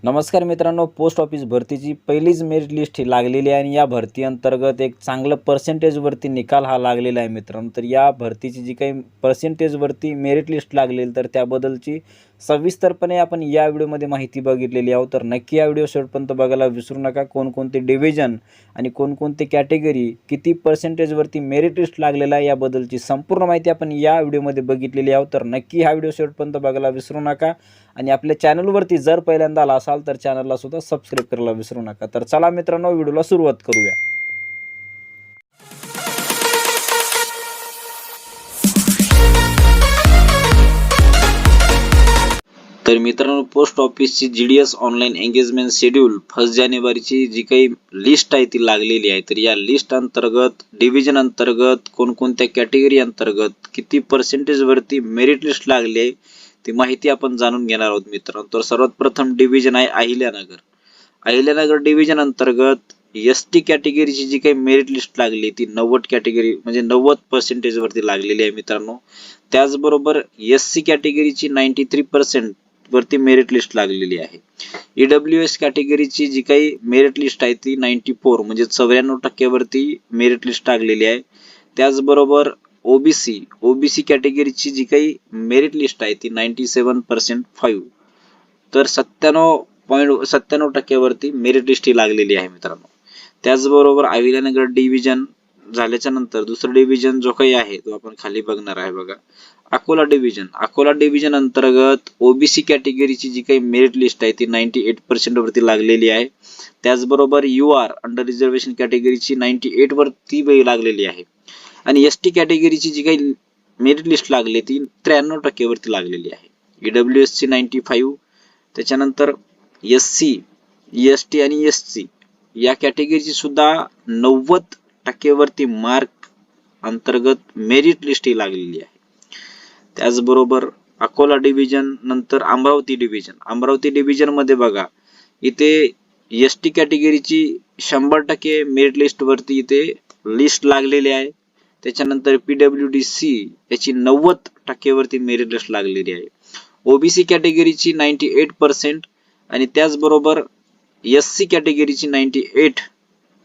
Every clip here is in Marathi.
नमस्कार मित्रांनो, पोस्ट ऑफिस भरतीची पहिलीच मेरिट लिस्ट ही लागलेली आहे आणि या भरती अंतर्गत एक चांगलं पर्सेंटेजवरती निकाल हा लागलेला आहे मित्रांनो. तर या भरतीची जी काही पर्सेंटेजवरती मेरिट लिस्ट लागलेली तर त्याबद्दलची सविस्तरपणे आपण या व्हिडिओमध्ये माहिती बघितलेली आहोत. तर नक्की या व्हिडिओ शेवटपर्यंत बघायला विसरू नका. कोणकोणते डिव्हिजन आणि कोणकोणते कॅटेगरी किती पर्सेंटेजवरती मेरिट लिस्ट लागलेला आहे याबद्दलची संपूर्ण माहिती आपण या व्हिडिओमध्ये बघितलेली आहोत. तर नक्की हा व्हिडिओ शेवटपर्यंत बघायला विसरू नका आणि आपल्या चॅनलवरती जर पहिल्यांदा आला असाल तर चॅनलला सुद्धा सबस्क्राईब करायला विसरू नका. तर चला मित्रांनो, व्हिडिओला सुरुवात करूया. तर मित्रांनो, पोस्ट ऑफिसची GDS ऑनलाईन एंगेजमेंट शेड्यूल 1 जानेवारीची जी काही लिस्ट आहे ती लागलेली आहे. तर या लिस्ट अंतर्गत डिव्हिजन अंतर्गत कोणकोणत्या कॅटेगरी अंतर्गत किती पर्सेंटेज वरती मेरिट लिस्ट लागली आहे ती माहिती आपण जाणून घेणार आहोत मित्रांनो. तर सर्वात प्रथम डिव्हिजन आहे अहिल्यानगर. अहिल्यानगर डिव्हिजन अंतर्गत ST कॅटेगरीची जी काही मेरिट लिस्ट लागली ती 90 कॅटेगरी म्हणजे 90% वरती लागलेली आहे मित्रांनो. त्याचबरोबर SC कॅटेगरीची 93% वरती मेरिट लिस्ट लागलेली आहे. EWS कॅटेगरीची जी काही मेरिट लिस्ट आहे ती 94 म्हणजे 94% वरती मेरिट लिस्ट लागलेली आहे. त्याचबरोबर ओबीसी कॅटेगरीची जी काही मेरिट लिस्ट आहे ती 97.5 तर 97.97% वरती मेरिट लिस्ट ही लागलेली आहे मित्रांनो. त्याचबरोबर अहिल्यानगर डिव्हिजन झाल्याच्या नंतर दुसरं डिव्हिजन जो काही आहे तो आपण खाली बघणार आहे बघा. अकोला डिव्हिजन अंतर्गत ओबीसी कॅटेगरीची जी काही मेरिट लिस्ट आहे ती 98% वरती लागलेली आहे. त्याचबरोबर UR अंडर रिझर्वेशन कॅटेगरीची 98 वरती लागलेली आहे आणि ST कॅटेगरीची जी काही मेरिट लिस्ट लागली ती 93% वरती लागलेली आहे. EWS ची 95, त्याच्यानंतर SC, ST आणि SC या कॅटेगरीची सुद्धा 90% वरती मार्क अंतर्गत मेरिट लिस्ट ही लागलेली आहे. त्याचबरोबर अकोला डिव्हिजन नंतर अमरावती डिव्हिजन मध्ये बघा इथे ST कॅटेगरीची 100% मेरिट लिस्ट वरती इथे लिस्ट लागलेली आहे. त्याच्यानंतर PWDC याची 90% वरती मेरिट लिस्ट लागलेली आहे. ओबीसी कॅटेगरीची 98% आणि त्याचबरोबर SC कॅटेगरीची 98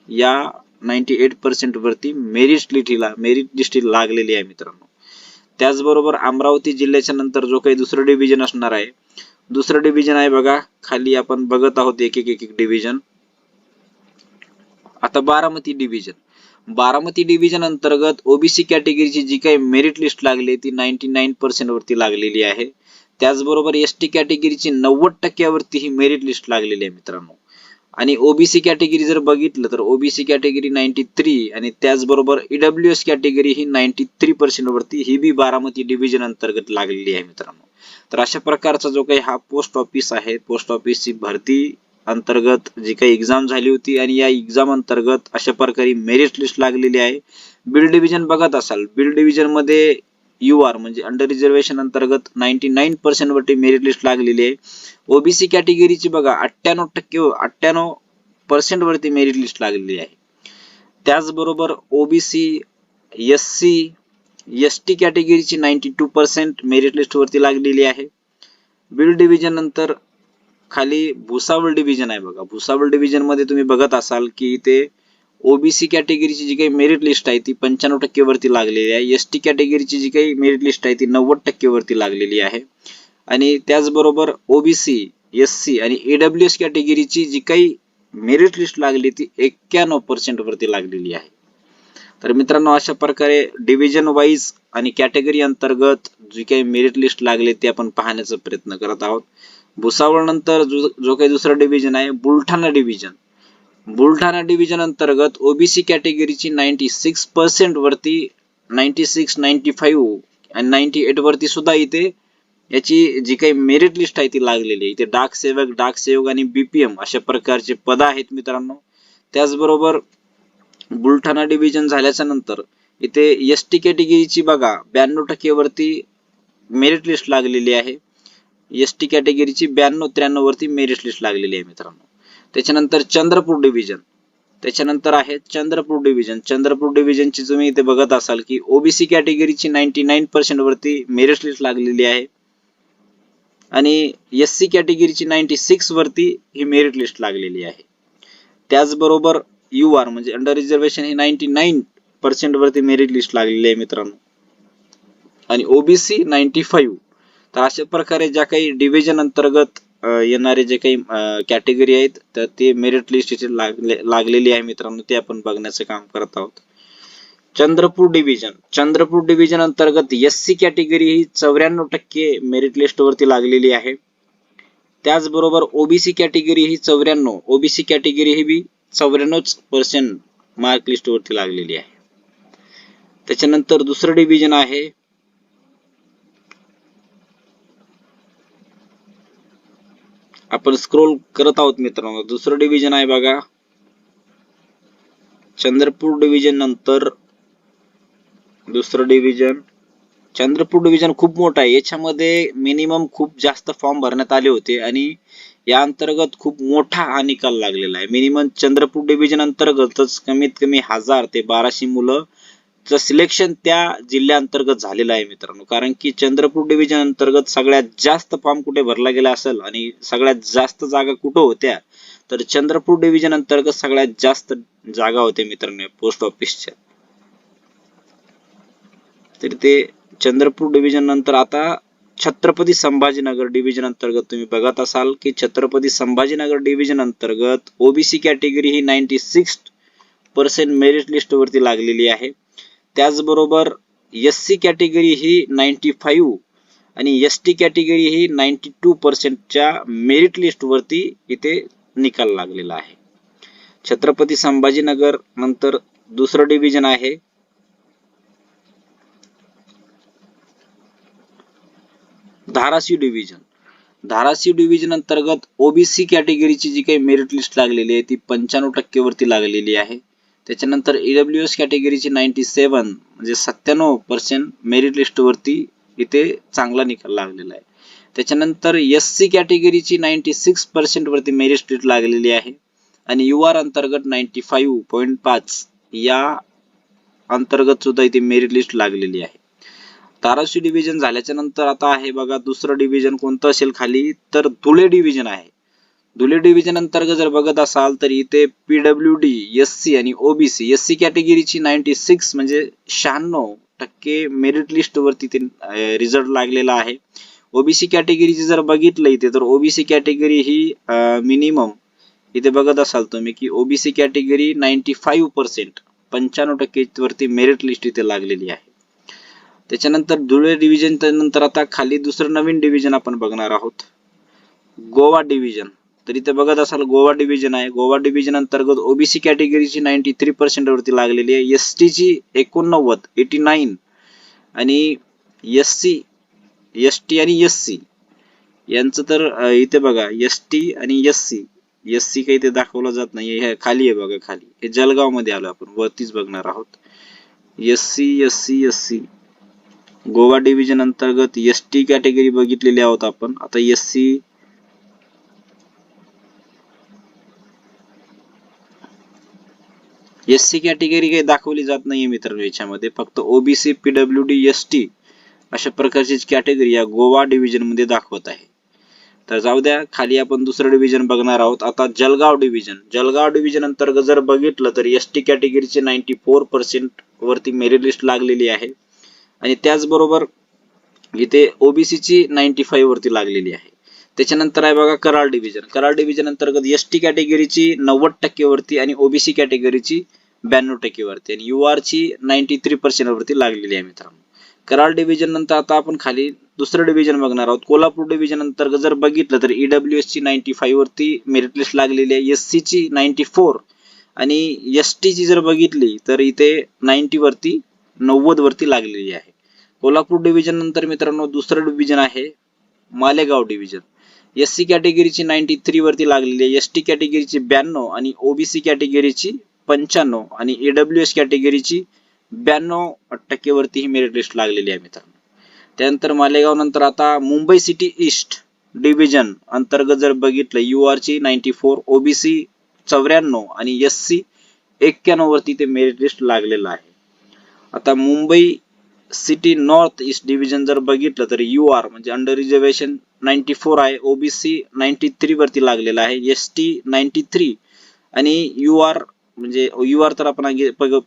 या 98% वरती मेरिट लिस्ट लागलेली आहे मित्रांनो. त्याचबरोबर अमरावती जिल्ह्याच्या नंतर जो काही दुसरं डिव्हिजन असणार आहे, दुसरं डिव्हिजन आहे बघा खाली आपण बघत आहोत एक एक डिव्हिजन. आता बारामती डिव्हिजन अंतर्गत ओबीसी कॅटेगरीची जी काही मेरिट लिस्ट लागली ती 99% वरती लागलेली आहे. त्याचबरोबर ST कॅटेगरीची 90% वरती ही मेरिट लिस्ट लागलेली आहे मित्रांनो. आणि ओबीसी कॅटेगरी जर बघितलं तर ओबीसी कॅटेगरी 93 आणि त्याचबरोबर EWS कॅटेगरी ही 93% वरती ही बी बारामती डिव्हिजन अंतर्गत लागलेली आहे मित्रांनो. तर अशा प्रकारचा जो काही हा पोस्ट ऑफिस आहे, पोस्ट ऑफिसची भरती अंतर्गत जी काही एक्झाम झाली होती आणि या एक्झाम अंतर्गत अशा प्रकारे मेरिट लिस्ट लागलेली आहे. बिल डिव्हिजन बघत असाल, बिल डिव्हिजन मध्ये UR म्हणजे अंडर रिझर्वेशन अंतर्गत 99% वरती मेरिट लिस्ट लागलेली आहे. ओबीसी कॅटेगरीची बघा 98% वरती मेरिट लिस्ट लागलेली आहे. त्याचबरोबर OBC, SC, ST कॅटेगरीची 92% merit list वरती लागलेली आहे. बिल डिव्हिजन नंतर खाली भुसावळ डिव्हिजन आहे बघा. भुसावळ डिव्हिजन मध्ये तुम्ही बघत असाल की इथे ओबीसी कॅटेगरीची जी काही मेरिट लिस्ट आहे ती 95% वरती लागलेली आहे. ST कॅटेगरीची जी काही मेरिट लिस्ट आहे ती 90% वरती लागलेली आहे. आणि त्याचबरोबर ओबीसी, SC आणि EWS कॅटेगरीची जी काही मेरिट लिस्ट लागली ती 91% वरती लागलेली आहे. तर मित्रांनो, अशा प्रकारे डिव्हिजन वाईज आणि कॅटेगरी अंतर्गत जी काही मेरिट लिस्ट लागली ते आपण पाहण्याचा प्रयत्न करत आहोत. भुसावळ नंतर जो काही दुसरा डिव्हिजन आहे बुलढाणा डिव्हिजन अंतर्गत ओबीसी कॅटेगरीची 96% वरती 96, 95 आणि 98 वरती सुद्धा इथे याची जी काही मेरिट लिस्ट आहे ती लागलेली आहे. इथे डाक सेवक आणि BPM अशा प्रकारचे पद आहेत मित्रांनो. त्याचबरोबर बुलढाणा डिव्हिजन झाल्याच्या नंतर इथे ST कॅटेगरीची बघा 92% वरती मेरिट लिस्ट लागलेली आहे. ST कॅटेगरीची 92-93 वरती मेरिट लिस्ट लागलेली आहे मित्रांनो. त्याच्यानंतर चंद्रपूर डिव्हिजनची तुम्ही इथे बघत असाल की ओबीसी कॅटेगरीची 99% वरती मेरिट लिस्ट लागलेली आहे आणि SC कॅटेगरीची 96 वरती ही मेरिट लिस्ट लागलेली आहे. त्याचबरोबर UR म्हणजे अंडर रिझर्वेशन ही 99% वरती मेरिट लिस्ट लागलेली आहे मित्रांनो, आणि OBC 95. तर अशा प्रकारे ज्या काही डिव्हिजन अंतर्गत येणारे जे काही कॅटेगरी आहेत तर ते मेरिट लिस्ट इथे लागलेली आहे मित्रांनो, ते आपण बघण्याचं काम करत आहोत. चंद्रपूर डिव्हिजन अंतर्गत SC कॅटेगरी ही 94% मेरिट लिस्ट वरती लागलेली आहे. त्याचबरोबर OBC कॅटेगरी ही 94, OBC कॅटेगरी ही बी 94% मार्क लिस्ट वरती लागलेली आहे. त्याच्यानंतर दुसरं डिव्हिजन आहे आपण स्क्रोल करत आहोत मित्रांनो, दुसरं डिव्हिजन आहे बघा चंद्रपूर डिव्हिजन नंतर दुसरं डिव्हिजन. चंद्रपूर डिव्हिजन खूप मोठा आहे, याच्यामध्ये मिनिमम खूप जास्त फॉर्म भरण्यात आले होते आणि या अंतर्गत खूप मोठा हा निकाल लागलेला आहे. मिनिमम चंद्रपूर डिव्हिजन अंतर्गतच कमीत कमी 1000 ते 1200 मुलं सिलेक्शन त्या जिल्ह्यांतर्गत झालेलं आहे मित्रांनो. कारण की चंद्रपूर डिव्हिजन अंतर्गत सगळ्यात जास्त फॉर्म कुठे भरला गेला असेल आणि सगळ्यात जास्त जागा कुठं होत्या तर चंद्रपूर डिव्हिजन अंतर्गत सगळ्यात जास्त जागा होत्या मित्रांनो पोस्ट ऑफिसच्या. तर ते चंद्रपूर डिव्हिजन नंतर आता छत्रपती संभाजीनगर डिव्हिजन अंतर्गत तुम्ही बघत असाल की छत्रपती संभाजीनगर डिव्हिजन अंतर्गत OBC कॅटेगरी ही 96% मेरिट लिस्ट वरती लागलेली आहे. त्याचबरोबर SC कॅटेगरी ही 95 आणि ST कॅटेगरी ही 92% च्या मेरिट लिस्ट वरती इथे निकाल लागलेला आहे. छत्रपती संभाजीनगर नंतर दुसरं डिव्हिजन आहे धाराशिव डिव्हिजन. धाराशिव डिव्हिजन अंतर्गत OBC कॅटेगरीची जी काही मेरिट लिस्ट लागलेली आहे ती 95% वरती लागलेली आहे. त्याच्यानंतर EWS कॅटेगरीची 97 म्हणजे 97% मेरिट लिस्ट वरती इथे चांगला निकाल लागलेला आहे. त्याच्यानंतर SC कॅटेगरीची 96% वरती मेरिट लिस्ट लागलेली आहे आणि UR अंतर्गत 95.5 या अंतर्गत सुद्धा इथे मेरिट लिस्ट लागलेली आहे. धाराशिव डिव्हिजन झाल्याच्या नंतर आता आहे बघा दुसरं डिव्हिजन कोणतं असेल खाली तर धुळे डिव्हिजन आहे. धुळे डिव्हिजन अंतर्गत जर बघत असाल तर इथे PWD SC आणि OBC SC कॅटेगरीची 96 म्हणजे 96% मेरिट लिस्ट वरती ते रिझल्ट लागलेला आहे. OBC कॅटेगरीची जर बघितलं इथे तर OBC कॅटेगरी ही मिनिमम इथे बघत असाल तुम्ही की OBC कॅटेगरी 95% 95% वरती मेरिट लिस्ट इथे लागलेली आहे. त्याच्यानंतर धुळे डिव्हिजन नंतर आता खाली दुसरं नवीन डिव्हिजन आपण बघणार आहोत गोवा डिव्हिजन. तर इथे बघत असाल गोवा डिव्हिजन आहे. गोवा डिव्हिजन अंतर्गत OBC कॅटेगरीची 93% वरती लागलेली आहे. ST ची 89 आणि ST आणि SC यांचं तर इथे बघा ST आणि SC काही ते दाखवलं जात नाही, हे खाली आहे बघा खाली. हे जळगाव मध्ये आलो आपण, वरतीच बघणार आहोत. SC गोवा डिव्हिजन अंतर्गत ST कॅटेगरी बघितलेली आहोत आपण. आता SC कॅटेगरी काही दाखवली जात नाहीये मित्रांनो याच्यामध्ये, फक्त OBC PWD ST अशा प्रकारची कॅटेगरी या गोवा डिव्हिजन मध्ये दाखवत आहे. तर जाऊ द्या, खाली आपण दुसरं डिव्हिजन बघणार आहोत. आता जळगाव डिव्हिजन अंतर्गत जर बघितलं तर ST कॅटेगरीचे 94% वरती मेरिट लिस्ट लागलेली आहे आणि त्याचबरोबर इथे OBC ची 95 वरती लागलेली आहे. त्याच्यानंतर आहे बघा कराड डिव्हिजन अंतर्गत ST कॅटेगरीची 90% वरती आणि OBC कॅटेगरीची 92% वरती आणि UR ची 93% वरती लागलेली आहे मित्रांनो. कराड डिव्हिजन नंतर आता आपण खाली दुसरं डिव्हिजन बघणार आहोत. कोल्हापूर डिव्हिजन अंतर्गत जर बघितलं तर EWS ची 95 वरती मेरिट लिस्ट लागलेली आहे. SC ची 94 आणि ST ची जर बघितली तर इथे 90 वरती लागलेली आहे. कोल्हापूर डिव्हिजन नंतर मित्रांनो दुसरं डिव्हिजन आहे मालेगाव डिव्हिजन. SC कॅटेगरीची 93 वरती लागलेली आहे. ST कॅटेगरीची 92 आणि OBC कॅटेगरीची 95 आणि EWS कॅटेगरीची 92% वरती ही मेरिट लिस्ट लागलेली आहे मित्रांनो. त्यानंतर मालेगाव नंतर आता मुंबई सिटी ईस्ट डिव्हिजन अंतर्गत जर बघितलं UR ची 94, OBC 94 आणि SC 91 वरती ते मेरिट लिस्ट लागलेलं आहे. आता Mumbai city north east division जर बघितलं तर UR म्हणजे अंडर रिझर्वेशन 94 आहे, ओबीसी 93 वरती लागलेला आहे, एसटी 93 आणि यूआर म्हणजे यूआर तर आपण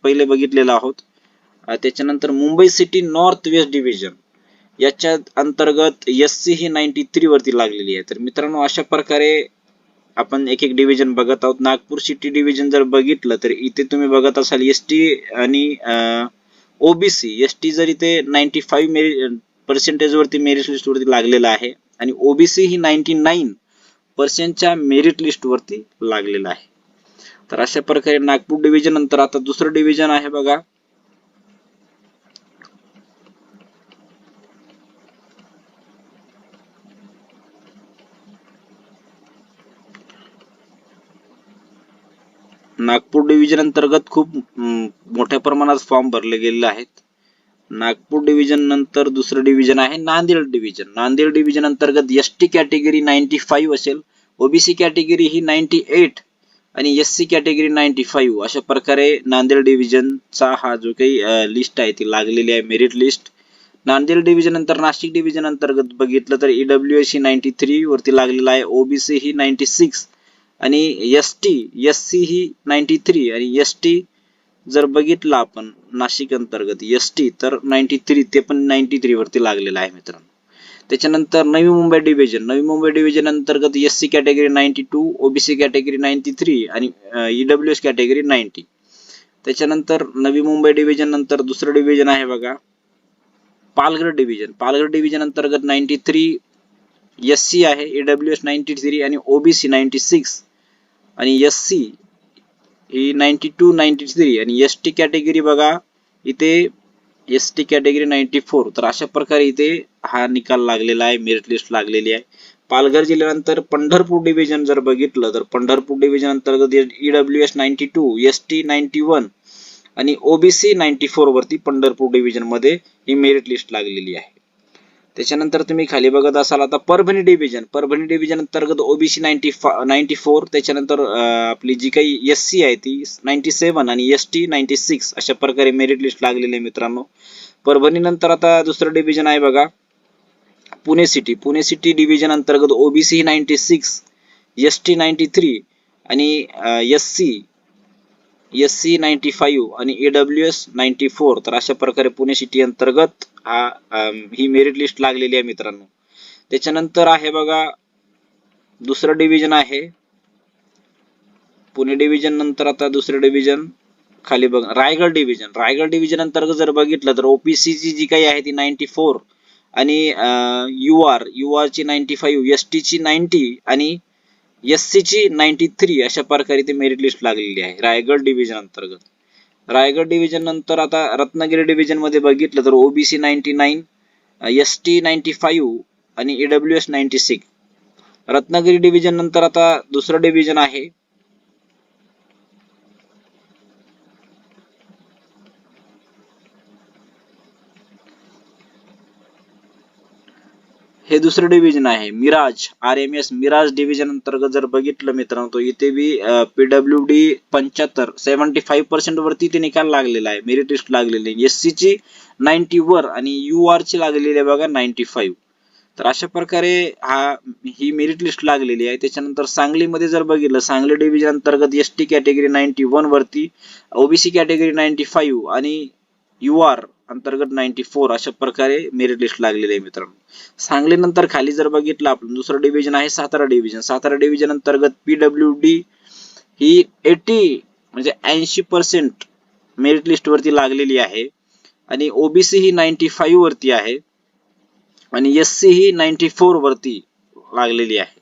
पहिले बघितलेलं आहोत. त्याच्यानंतर Mumbai city north west division याच्या अंतर्गत एससी ही 93 वरती लागलेली आहे. तर मित्रांनो अशा प्रकारे आपण एक एक डिव्हिजन बघत आहोत. नागपूर सिटी डिव्हिजन जर बघितलं तर इथे तुम्ही बघत असाल एसटी आणि ओबीसी. एसटी जर इथे 95 पर्सेंटेज वरती मेरिट लिस्ट वरती लागलेला आहे आणि ओबीसी ही 99% मेरिट लिस्ट वरती लागलेला आहे. तर अशा प्रकारे नागपूर डिव्हिजन नंतर आता दुसरं डिव्हिजन आहे बघा नागपूर डिव्हिजन अंतर्गत खूप मोठ्या प्रमाणात फॉर्म भरले गेलेले आहेत. नागपूर डिव्हिजन नंतर दुसरं डिव्हिजन आहे नांदेड डिव्हिजन. नांदेड डिव्हिजन अंतर्गत एसटी कॅटेगरी 95 असेल, ओबीसी कॅटेगरी ही 98 आणि एससी कॅटेगरी 95. अशा प्रकारे नांदेड डिव्हिजनचा हा जो काही लिस्ट आहे ती लागलेली आहे मेरिट लिस्ट. नांदेड डिव्हिजन नंतर नाशिक डिव्हिजन अंतर्गत बघितलं तर ईडब्ल्यूएस ही 93 वरती लागलेला आहे, ओबीसी ही 96 आणि एससी ही 93 आणि एसटी जर बघितलं आपण नाशिक अंतर्गत एसटी तर 93 ते पण 93 वरती लागलेला आहे मित्रांनो. त्याच्यानंतर नवी मुंबई डिव्हिजन अंतर्गत एससी कॅटेगरी 92, ओबीसी कॅटेगरी 93 आणि ईडब्ल्यूएस कॅटेगरी 90. त्याच्यानंतर नवी मुंबई डिव्हिजन नंतर दुसरं डिव्हिजन आहे बघा पालघर डिव्हिजन अंतर्गत 93 एससी आहे, ईडब्ल्यूएस 93 आणि ओबीसी 96 आणि एससी ही 92 93 आणि एसटी कॅटेगरी बघा इथे एसटी कॅटेगरी 94. तर अशा प्रकारे इथे हा निकाल लागलेला आहे, मेरिट लिस्ट लागलेली आहे. पालघर जिल्ह्यानंतर पंढरपूर डिव्हिजन जर बघितलं तर पंढरपूर डिव्हिजन अंतर्गत ईडब्ल्यूएस 92, एसटी 91 आणि ओबीसी 94 वरती पंढरपूर डिव्हिजन मध्ये ही मेरिट लिस्ट लागलेली आहे. त्याच्यानंतर तुम्ही खाली बघत असाल आता परभणी डिव्हिजन अंतर्गत ओबीसी 94, त्याच्यानंतर आपली जी काही एससी आहे ती 97 आणि एसटी 96 अशा प्रकारे मेरिट लिस्ट लागलेली आहे मित्रांनो. परभणी नंतर आता दुसरं डिव्हिजन आहे बघा पुणे सिटी डिव्हिजन अंतर्गत ओबीसी 96, एसटी 93 आणि एससी 95 आणि ईडब्ल्यूएस 94. तर अशा प्रकारे पुणे सिटी अंतर्गत ही मेरिट लिस्ट लागलेली आहे मित्रांनो. त्याच्यानंतर आहे बघा दुसरं डिव्हिजन आहे पुणे डिव्हिजन नंतर आता दुसरं डिव्हिजन खाली बघा रायगड डिव्हिजन अंतर्गत जर बघितलं तर ओबीसी जी काही आहे ती 94 आणि यूआर ची 95, एसटी ची 90 आणि एससी ची 93 अशा प्रकारे ते मेरिट लिस्ट लागलेली आहे रायगड डिव्हिजन अंतर्गत. रायगड डिव्हिजन नंतर आता रत्नागिरी डिव्हिजन मध्ये बघितलं तर ओबीसी 99, एसटी 95 आणि ईडब्ल्यूएस 96. रत्नागिरी डिव्हिजन नंतर आता दुसरं डिव्हिजन आहे हे दुसरं डिव्हिजन आहे मिराज आरएमएस मिराज डिव्हिजन अंतर्गत जर बघितलं मित्रांनो तो इथे बी पीडब्ल्यूडी 75% वरती ते निकाल लागलेला आहे, मेरिट लिस्ट लागलेली आहे. एससी ची 90 वर आणि यूआर ची लागलेली आहे बघा 95. तर अशा प्रकारे ही मेरिट लिस्ट लागलेली आहे. त्याच्यानंतर सांगलीमध्ये जर बघितलं सांगली डिव्हिजन अंतर्गत एसटी कॅटेगरी 91 वरती, ओबीसी कॅटेगरी 95 आणि यूआर अंतर्गत 94 अशा प्रकारे मेरिट लिस्ट लागलेली आहे मित्रांनो. सांगली नंतर खाली जर बघितलं आपण दुसरं डिव्हिजन आहे सातारा डिव्हिजन अंतर्गत पीडब्ल्यूडी ही 80 म्हणजे 80% मेरिट लिस्ट वरती लागलेली आहे आणि ओबीसी ही 95 वरती आहे आणि एससी ही 94 वरती लागलेली आहे.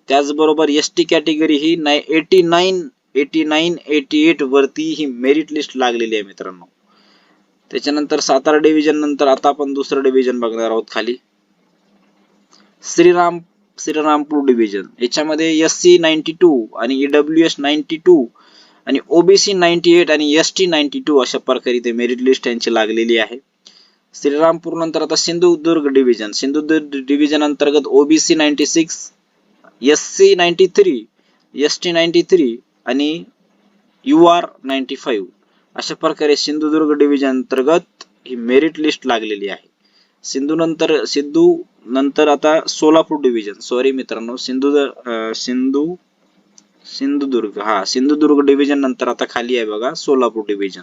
त्याचबरोबर एसटी कॅटेगरी ही 89 88 वरती ही मेरिट लिस्ट लागलेली आहे मित्रांनो. त्याच्यानंतर सातारा डिव्हिजन नंतर आता आपण दुसरं डिव्हिजन बघणार आहोत खाली श्रीरामपूर डिव्हिजन. याच्यामध्ये एससी 92 आणि ईडब्ल्यूएस 92 आणि ओबीसी 98 आणि एसटी 92 अशा प्रकारे ते मेरिट लिस्ट यांची लागलेली आहे. श्रीरामपूर नंतर आता सिंधुदुर्ग डिव्हिजन अंतर्गत ओबीसी 96, एससी 93, एसटी 93 आणि यूआर 95 अशा प्रकारे सिंधुदुर्ग डिव्हिजन अंतर्गत ही मेरिट लिस्ट लागलेली आहे. सिंधू नंतर आता सोलापूर डिव्हिजन, सॉरी मित्रांनो, सिंधुदुर्ग डिव्हिजन नंतर आता खाली आहे बघा सोलापूर डिव्हिजन.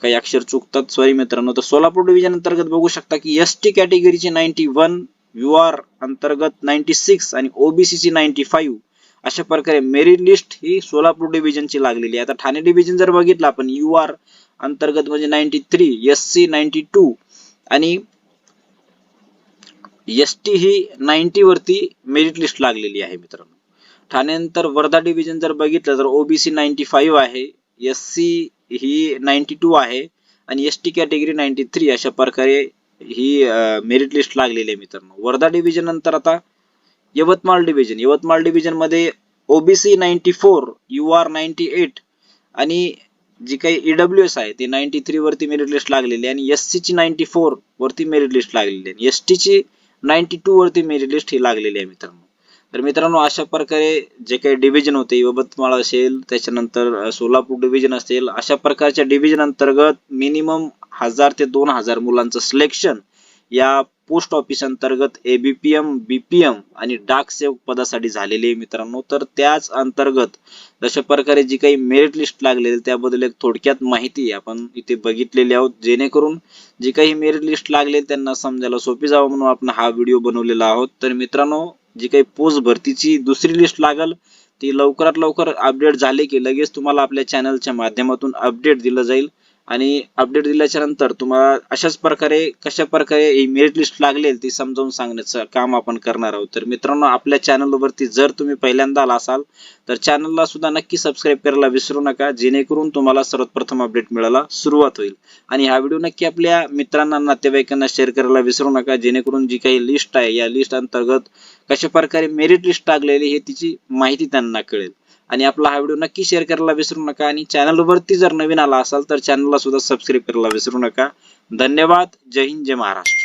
काही अक्षर चुकतात, सॉरी मित्रांनो. तर सोलापूर डिव्हिजन अंतर्गत बघू शकता की एसटी कॅटेगरीची 91, UR अंतर्गत 96 आणि ओबीसी ची 95 अशा प्रकारे मेरिट लिस्ट ही सोलापूर डिव्हिजनची लागलेली आहे. आता ठाणे डिव्हिजन जर बघितलं आपण, UR अंतर्गत म्हणजे 93, SC 92 आणि ST ही 90 वरती मेरिट लिस्ट लागलेली आहे मित्रांनो. ठाण्यानंतर वर्धा डिव्हिजन जर बघितलं तर ओबीसी 95 आहे, SC ही 92 आहे आणि ST कॅटेगरी 93 अशा प्रकारे ही मेरिट लिस्ट लागलेली आहे मित्रांनो. वर्धा डिव्हिजन नंतर आता यवतमाळ डिव्हिजन मध्ये ओबीसी 94, UR 98 आणि जी काही EWS आहे ते 93 वरती मेरिट लिस्ट लागलेली आहे आणि SC ची 94 वरती मेरिट लिस्ट लागलेली आहे, ST ची 92 वरती मेरिट लिस्ट ही लागलेली आहे मित्रांनो. तर मित्रांनो अशा प्रकारे जे काही डिव्हिजन होते, यवतमाळ असेल, त्याच्यानंतर सोलापूर डिव्हिजन असेल, अशा प्रकारच्या डिव्हिजन अंतर्गत मिनिमम 1000 ते 2000 मुलांचं सिलेक्शन या पोस्ट ऑफिस अंतर्गत ABPM, BPM आणि डाक सेवक पदासाठी झालेले आहे मित्रांनो. तर त्याच अंतर्गत अशा प्रकारे जी काही मेरिट लिस्ट लागलेली त्याबद्दल एक थोडक्यात माहिती आपण इथे बघितलेली आहोत, जेणेकरून जी काही मेरिट लिस्ट लागले त्यांना समजायला सोपी जावं म्हणून आपण हा व्हिडिओ बनवलेला आहोत. तर मित्रांनो जी काही पोस्ट भरतीची दुसरी लिस्ट लागल ती लवकरात लवकर अपडेट झाली की लगेच तुम्हाला आपल्या चॅनलच्या माध्यमातून अपडेट दिलं जाईल आणि अपडेट दिल्याच्या नंतर तुम्हाला अशाच प्रकारे कशा प्रकारे ही मेरिट लिस्ट लागलेल ती समजावून सांगण्याचं काम आपण करणार आहोत. तर मित्रांनो आपल्या चॅनलवरती जर तुम्ही पहिल्यांदा आला असाल तर चॅनलला सुद्धा नक्की सबस्क्राईब करायला विसरू नका, जेणेकरून तुम्हाला सर्वात प्रथम अपडेट मिळायला सुरुवात होईल. आणि हा व्हिडिओ नक्की आपल्या मित्रांना, नातेवाईकांना शेअर करायला विसरू नका, जेणेकरून जी काही लिस्ट आहे या लिस्ट अंतर्गत कशा प्रकारे मेरिट लिस्ट लागलेली हे तिची माहिती त्यांना कळेल. आणि आपला हा व्हिडिओ नक्की शेअर करायला विसरू नका आणि चॅनलवरती जर नवीन आला असाल तर चॅनलला सुद्धा सबस्क्राईब करायला विसरू नका. धन्यवाद. जय हिंद, जय महाराष्ट्र.